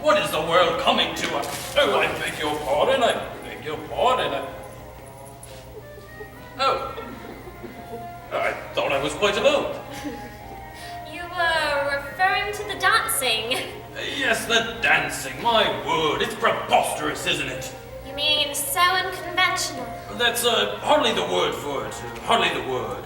What is the world coming to? Oh, I beg your pardon. I beg your pardon. Oh. I thought I was quite alone. You were referring to the dancing. Yes, the dancing. My word, it's preposterous, isn't it? You mean so unconventional? That's hardly the word for it. Hardly the word.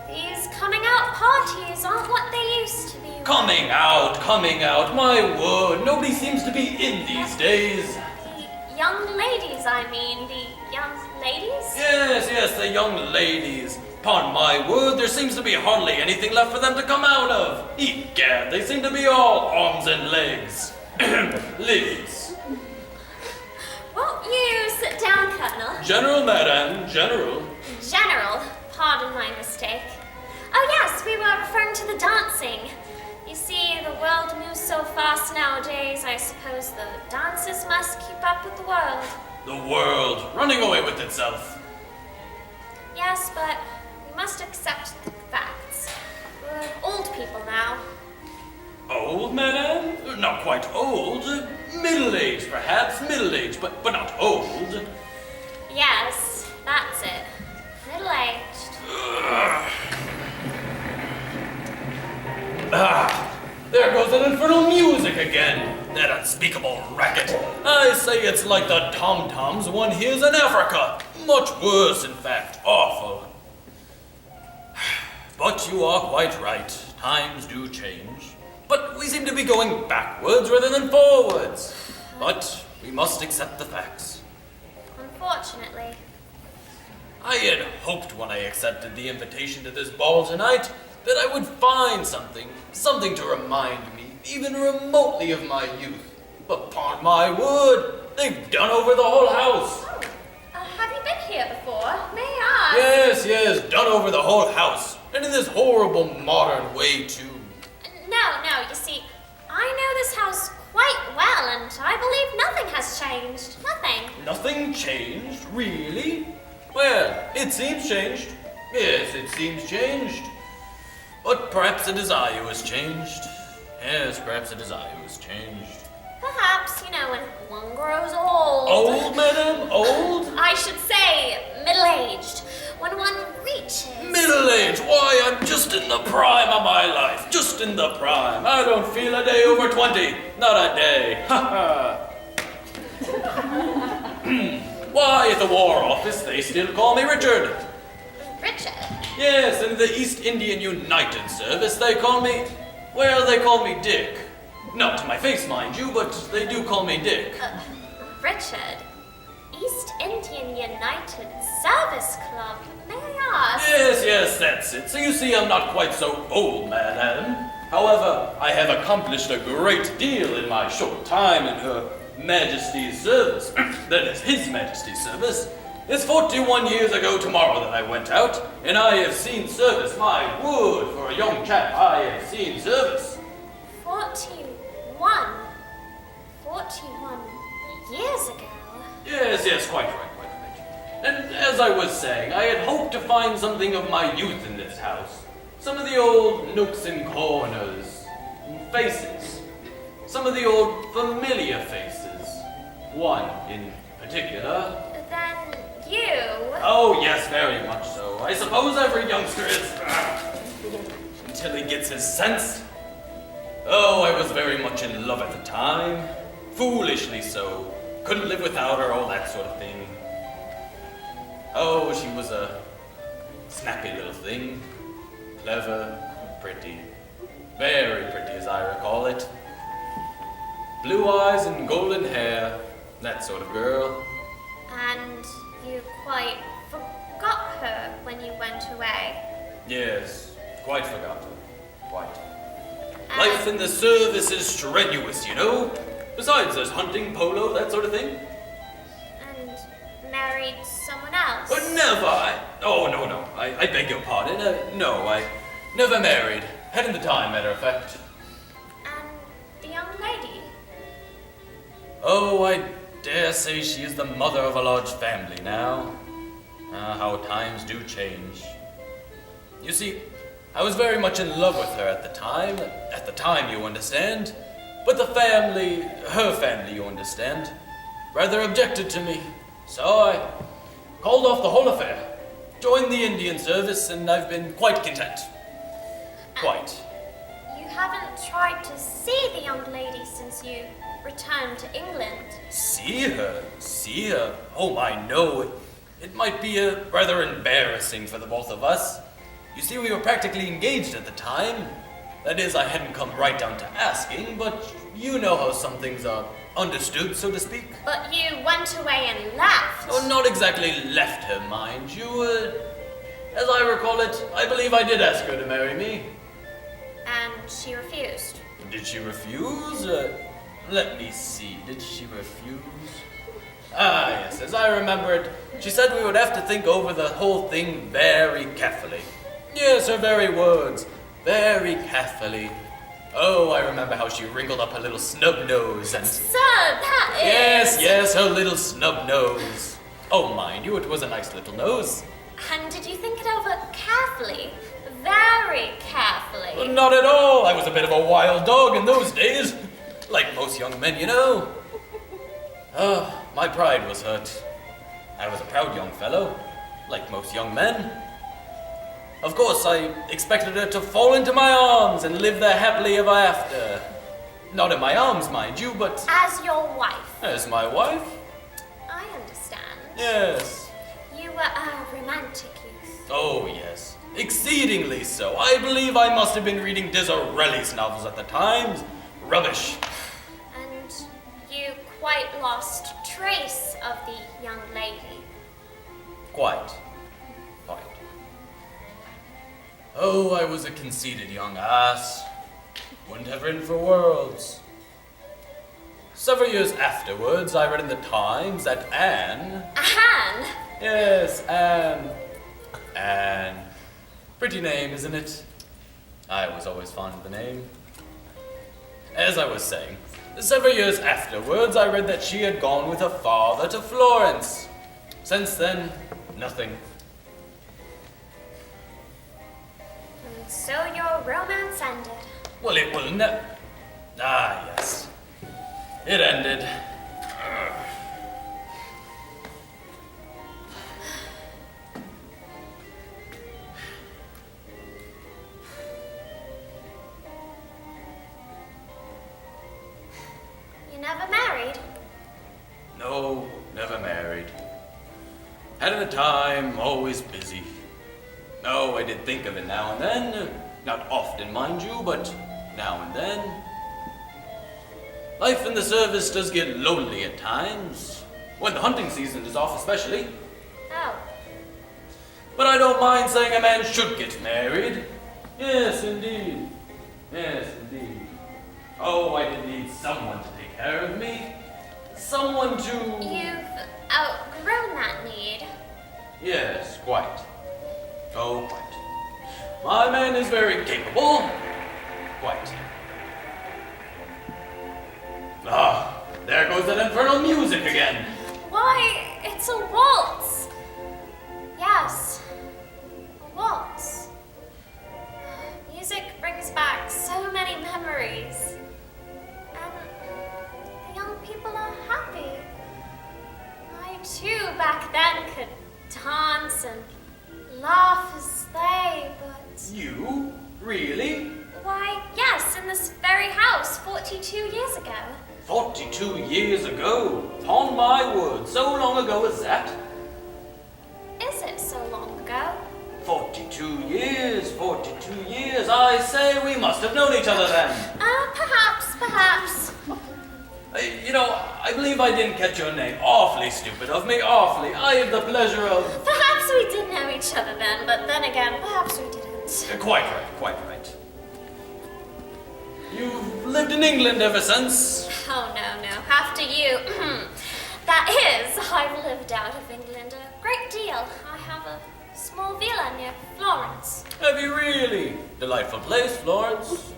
These coming out parties aren't what they used to be. Coming out, my word. Nobody seems to be in these days. The young ladies, I mean. The young ladies? Yes, the young ladies. Upon my word, there seems to be hardly anything left for them to come out of. Egad, they seem to be all arms and legs. Ladies. Won't you sit down, Colonel? General, madame, general. General, pardon my mistake. Oh yes, we were referring to the dancing. You see, the world moves so fast nowadays, I suppose the dancers must keep up with the world. The world, running away with itself. Yes, but we must accept the facts. We're old people now. Old, madame? Not quite old. Middle-aged, perhaps. Middle-aged, but not old. Yes, that's it. Middle-aged. There goes that infernal music again. That unspeakable racket. I say it's like the tom-toms one hears in Africa. Much worse, in fact. Awful. But you are quite right. Times do change. But we seem to be going backwards rather than forwards. But we must accept the facts. Unfortunately. I had hoped when I accepted the invitation to this ball tonight that I would find something to remind me, even remotely, of my youth. But upon my word, they've done over the whole house. Oh, have you been here before? May I ask? Yes, done over the whole house. And in this horrible modern way, too. No, you see, I know this house quite well, and I believe nothing has changed. Nothing. Nothing changed? Really? Well, it seems changed. Yes, it seems changed. But perhaps the desire was changed. Yes, perhaps the desire was changed. Perhaps, when one grows old. Old, madam? Old? I should say middle-aged. When one reaches... Middle-aged? Why, I'm just in the prime of my life. Just in the prime. I don't feel a day over 20. Not a day. Ha ha. Why, at the War Office, they still call me Richard. Richard? Yes, in the East Indian United Service, they call me Dick. Not to my face, mind you, but they do call me Dick. Richard? East Indian United Service Club, may I ask? Yes, that's it. So you see, I'm not quite so old, madam. However, I have accomplished a great deal in my short time in Her Majesty's service. That is, His Majesty's service. It's 41 years ago tomorrow that I went out, and I have seen service. My word, for a young chap, I have seen service. 41 years ago? Yes, quite right. And as I was saying, I had hoped to find something of my youth in this house. Some of the old nooks and corners, faces. Some of the old familiar faces. One in particular. Then you... Oh, yes, very much so. I suppose every youngster is... until he gets his sense. Oh, I was very much in love at the time. Foolishly so. Couldn't live without her, all that sort of thing. Oh, she was a snappy little thing. Clever, pretty. Very pretty, as I recall it. Blue eyes and golden hair. That sort of girl. And you quite forgot her when you went away? Yes, quite forgot her. Quite. Life in the service is strenuous, you know. Besides, there's hunting, polo, that sort of thing. And married someone else? But never! Oh, no. I beg your pardon. No, I never married. Hadn't the time, matter of fact. And the young lady? Oh, I dare say she is the mother of a large family now. How times do change. You see, I was very much in love with her at the time. At the time, you understand. But her family, you understand, rather objected to me. So I called off the whole affair, joined the Indian service, and I've been quite content. Quite. You haven't tried to see the young lady since you returned to England? See her? Oh my, no. It might be rather embarrassing for the both of us. You see, we were practically engaged at the time. That is, I hadn't come right down to asking, but you know how some things are understood, so to speak. But you went away and left. Oh, not exactly left her, mind you. As I recall it, I believe I did ask her to marry me. And she refused. Did she refuse? Let me see, did she refuse? Ah, yes, as I remember it, she said we would have to think over the whole thing very carefully. Yes, her very words. Very carefully. Oh, I remember how she wrinkled up her little snub nose and... Sir, that is... Yes, her little snub nose. Oh, mind you, it was a nice little nose. And did you think it over carefully? Very carefully? Not at all. I was a bit of a wild dog in those days. Like most young men, you know. My pride was hurt. I was a proud young fellow, like most young men. Of course, I expected her to fall into my arms and live there happily ever after. Not in my arms, mind you, but... As your wife? As my wife? I understand. Yes. You were a romantic youth. Oh, yes. Exceedingly so. I believe I must have been reading Disraeli's novels at the time. Rubbish. And you quite lost trace of the young lady. Quite. Oh, I was a conceited young ass. Wouldn't have written for worlds. Several years afterwards, I read in the Times that Anne... Anne? Yes, Anne. Anne. Pretty name, isn't it? I was always fond of the name. As I was saying, several years afterwards, I read that she had gone with her father to Florence. Since then, nothing. So your romance ended? Well, it will never... Ah, yes. It ended. You never married? No, never married. Had a time, always busy. No, I did think of it now and then. Not often, mind you, but now and then. Life in the service does get lonely at times. When the hunting season is off, especially. Oh. But I don't mind saying a man should get married. Yes, indeed. Yes, indeed. Oh, I did need someone to take care of me. Someone to... You've outgrown that need. Yes, quite. Oh, quite. My man is very capable. Quite. Ah, there goes that infernal music again. Why, it's a waltz. Yes, a waltz. Music brings back so many memories. And the young people are happy. I too back then could dance and laugh as they, but... You? Really? Why, yes, in this very house 42 years ago. 42 years ago? Upon my word, so long ago as that? Is it so long ago? 42 years, 42 years. I say we must have known each other then. Perhaps. I believe I didn't catch your name. Awfully stupid of me, awfully. I have the pleasure of... Perhaps we did know each other then, but then again, perhaps we didn't. Quite right. You've lived in England ever since? Oh, no. After you. That is, I've lived out of England a great deal. I have a small villa near Florence. Have you really? Delightful place, Florence.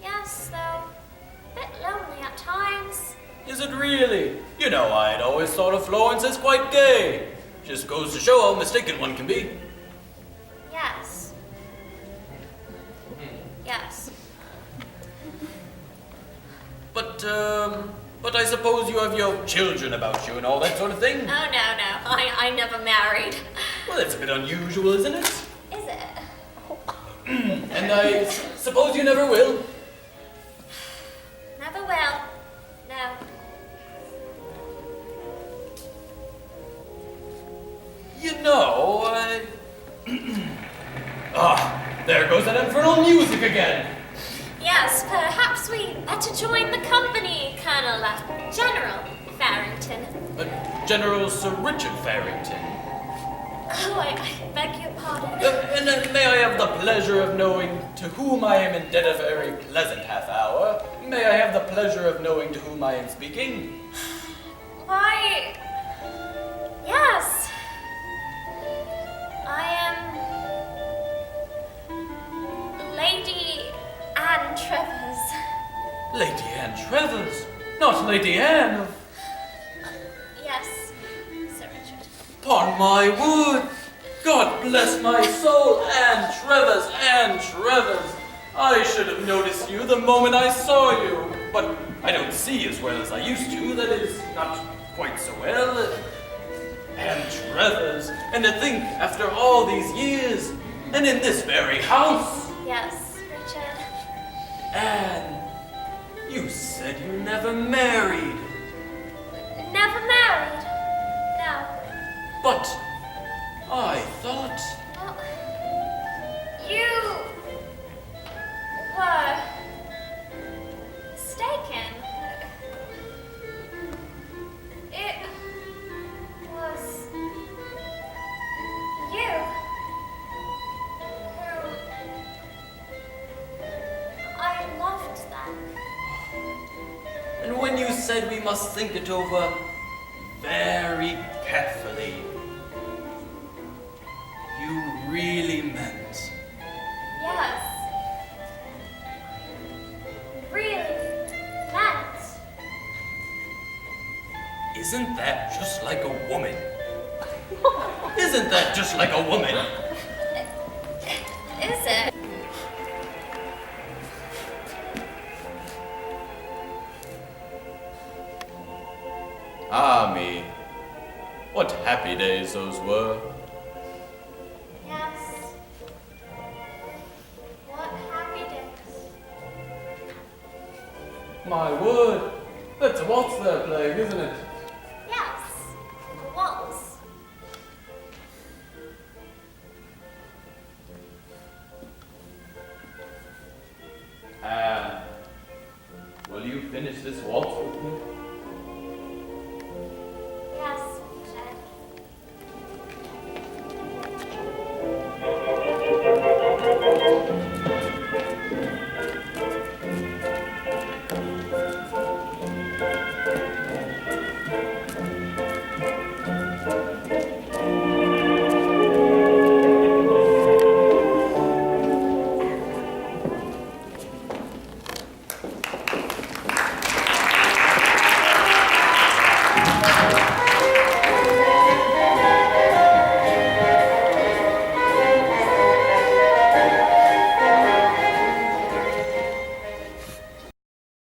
Yes, though a bit lonely at times. Is it really? You know, I'd always thought of Florence as quite gay. Just goes to show how mistaken one can be. Yes. But But I suppose you have your children about you and all that sort of thing? Oh, no. I never married. Well, that's a bit unusual, isn't it? Is it? And I suppose you never will? Never will. No. You know, there goes that infernal music again! Yes, perhaps we better join the company, Colonel General Farrington. General Sir Richard Farrington. Oh, I beg your pardon. And may I have the pleasure of knowing to whom I am indebted for a very pleasant half hour? May I have the pleasure of knowing to whom I am speaking? Why, yes. I am Lady Anne Travers. Lady Anne Travers? Not Lady Anne of... Yes, Sir Richard. Upon my word! God bless my soul! Anne Travers! Anne Travers! I should have noticed you the moment I saw you. But I don't see as well as I used to. That is, not quite so well. Anne Travers! And to think, after all these years, and in this very house! Yes, Richard. Anne, you said you never married. Never married? No. But I thought... Well, you were mistaken. It was you who I loved then. And when you said we must think it over very carefully, you really meant... Yes. Really meant. Isn't that just like a woman? Isn't that just like a woman? Is it? Ah, me. What happy days those were. Yes. What happy days. My word. That's a waltz they're playing, isn't it? Yes. A waltz. Anne, will you finish this waltz with me?